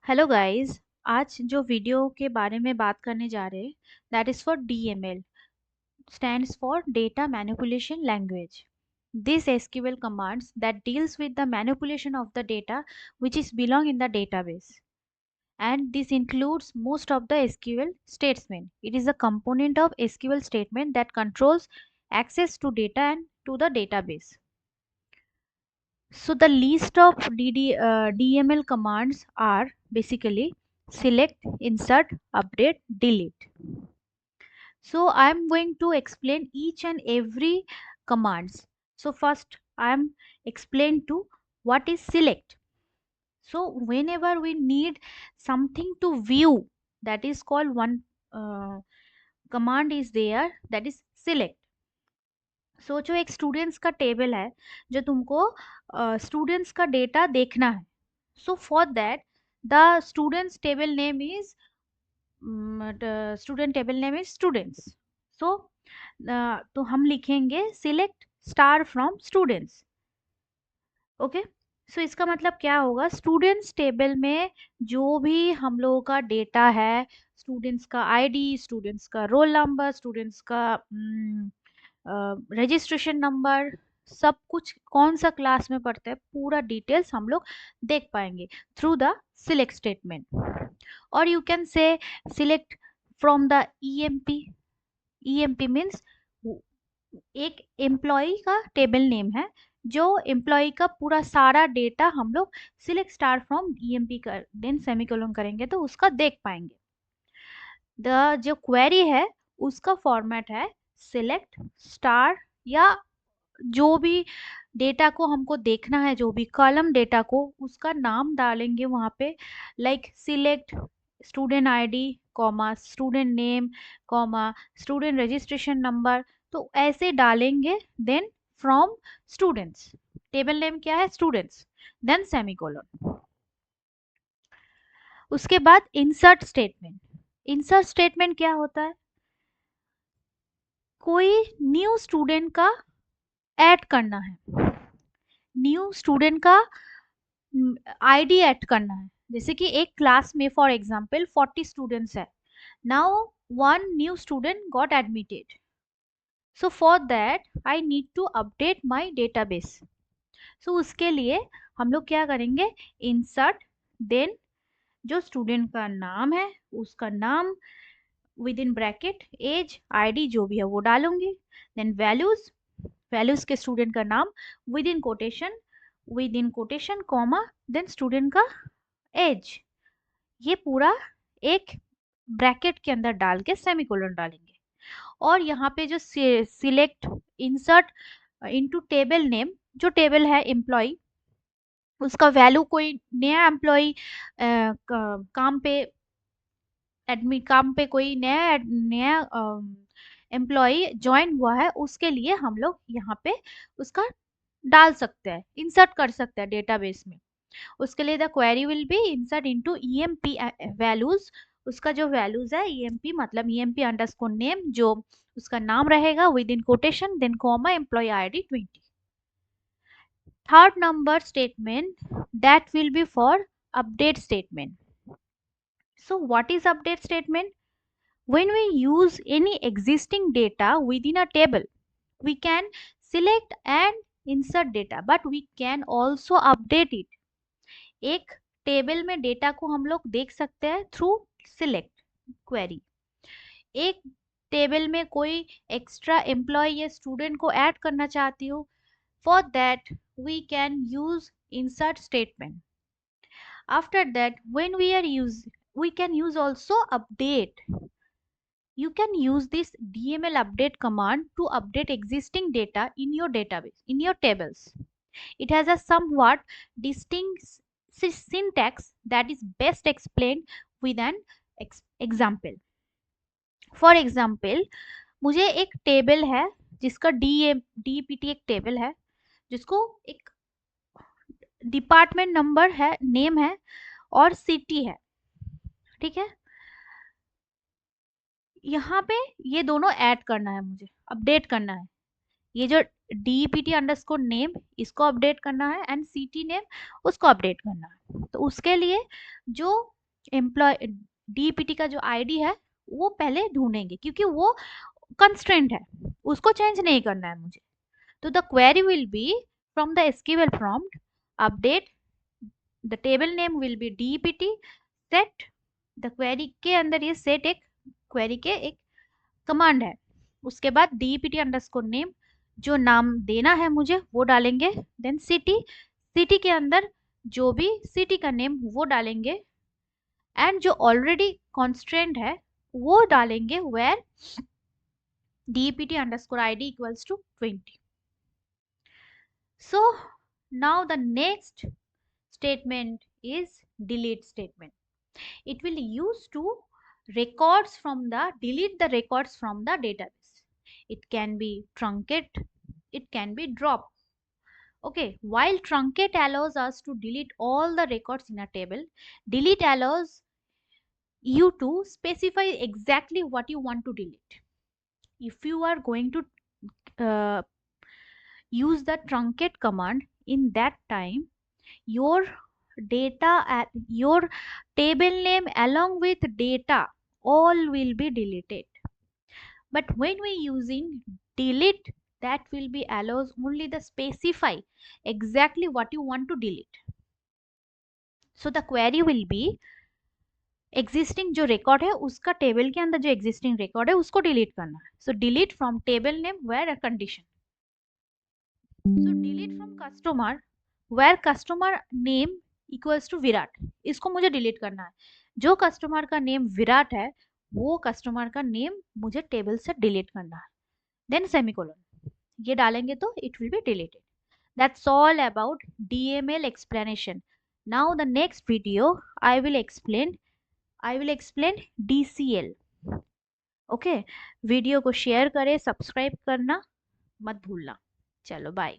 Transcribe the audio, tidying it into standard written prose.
Hello guys. आज जो video के बारे में बात करने जा रहे हैं that is for DML, stands for data manipulation language. This SQL commands that deals with the manipulation of the data which is belong in the database, and this includes most of the SQL statement. It is a component of SQL statement that controls access to data and to the database. So the list of DML commands are basically select, insert, update, delete. So I am going to explain each and every commands. So first I am explain to what is select. So whenever we need something to view, that is called one uh, command is there, that is select. सोचो एक students का table है जो तुमको students का data देखना है. So for that the students table name is student table name is students. So तो हम लिखेंगे select star from students. Okay. So इसका मतलब क्या होगा, स्टूडेंट्स टेबल में जो भी हम लोगों का डेटा है, स्टूडेंट्स का आईडी, स्टूडेंट्स का रोल नंबर, स्टूडेंट्स का रजिस्ट्रेशन नंबर, सब कुछ कौन सा क्लास में पढ़ते हैं पूरा डिटेल्स हम लोग देख पाएंगे थ्रू द सिलेक्ट स्टेटमेंट. और you can say select from the EMP. EMP means एक एम्प्लॉय का टेबल नेम है, जो एम्प्लॉय का पूरा सारा डेटा हम लोग सिलेक्ट स्टार फ्रॉम ईएमपी कर देन सेमीकोलन करेंगे तो उसका देख पाएंगे. द जो क्वेरी है उसका फॉर्मेट है सिलेक्ट स्टार, या जो भी डेटा को हमको देखना है, जो भी कॉलम डेटा को, उसका नाम डालेंगे वहाँ पे, like select student ID comma student name comma student registration number. तो ऐसे डालेंगे then from students. Table name क्या है, स्टूडेंट्स, देन सेमीकोलन. उसके बाद इंसर्ट स्टेटमेंट. इंसर्ट स्टेटमेंट क्या होता है, कोई न्यू स्टूडेंट का ऐड करना है, न्यू स्टूडेंट का आईडी ऐड करना है. जैसे कि एक क्लास में फॉर एग्जांपल 40 स्टूडेंट्स है. Now one new student got admitted. So for that I need to update my database. So उसके लिए हम लोग क्या करेंगे, इंसर्ट, देन जो स्टूडेंट का नाम है उसका नाम with in bracket, age, ID जो भी है वो डालूंगी. देन वैल्यूज, वैल्यूज के स्टूडेंट का नाम with in quotation comma, then student का एज. ये पूरा एक ब्रैकेट के अंदर डाल के सेमीकोलन डालेंगे. और यहाँ पे जो select insert into table name, जो टेबल है एम्प्लॉय, उसका वैल्यू कोई नया एम्प्लॉय काम पे एडमिट, काम पे कोई नया नया एम्प्लॉय ज्वाइन हुआ है, उसके लिए हम लोग यहाँ पे उसका डाल सकते हैं, इंसर्ट कर सकते हैं डेटाबेस में. उसके लिए the query will be insert into EMP values. उसका जो वैल्यूज है ईएमपी मतलब ईएमपी अंडरस्कोर नेम, जो उसका नाम रहेगा with in quotation then comma employee ID 20. Third number statement that will be for update statement. So what is update statement? When we use any existing data within a table, we can select and insert data, but we can also update it. एक table में data को हम लोग देख सकते हैं through select query. एक table में कोई एक्स्ट्रा एम्प्लॉय या स्टूडेंट को ऐड करना चाहती हूँ, for that we can use insert statement. After that, when we can use also update. You can use this DML update command to update existing data in your database, in your tables. It has a somewhat distinct syntax that is best explained with an example. For example, मुझे एक table है जिसका DPT एक table है जिसको एक department number है, name है और सिटी है. ठीक है, यहाँ पे ये दोनों ऐड करना है, मुझे अपडेट करना है. ये जो DPT अंडरस्कोर नेम इसको अपडेट करना है एंड सिटी नेम उसको अपडेट करना है. तो उसके लिए जो एम्प्लॉय डीपीटी का जो आईडी है वो पहले ढूंढेंगे, क्योंकि वो कंस्ट्रेंट है, उसको चेंज नहीं करना है मुझे। तो the query will be from the SQL prompt update the table name will be DPT set. The query के अंदर ये सेट एक क्वेरी के एक कमांड है। उसके बाद डीपीटी अंडरस्कोर नेम, जो नाम देना है मुझे वो डालेंगे। देन सिटी, सिटी के अंदर जो भी सिटी का नेम वो डालेंगे। एंड जो ऑलरेडी कॉन्स्टेंट है वो डालेंगे where DPT_ID equals to 20. So now the next statement is delete statement. It will use to records from the delete the records from the database. It can be truncate, it can be drop. Okay, while truncate allows us to delete all the records in a table, delete allows you to specify exactly what you want to delete. If you are going to uh, use the truncate command, in that time your data at your table name along with data all will be deleted. But when we using delete, that will be allows only the specify exactly what you want to delete. So the query will be existing जो record है उसका table के अंदर जो existing record है उसको delete करना है। So delete from table name where a condition. So delete from customer where customer name equals to Virat, इसको मुझे डिलीट करना है। जो कस्टमर का नेम विराट है वो कस्टमर का नेम मुझे टेबल से डिलीट करना है। देन सेमीकोलन ये डालेंगे तो it will be deleted. That's all about DML explanation. Now the next video I will explain DCL. Okay, video को शेयर करें, सब्सक्राइब करना मत भूलना। चलो बाय।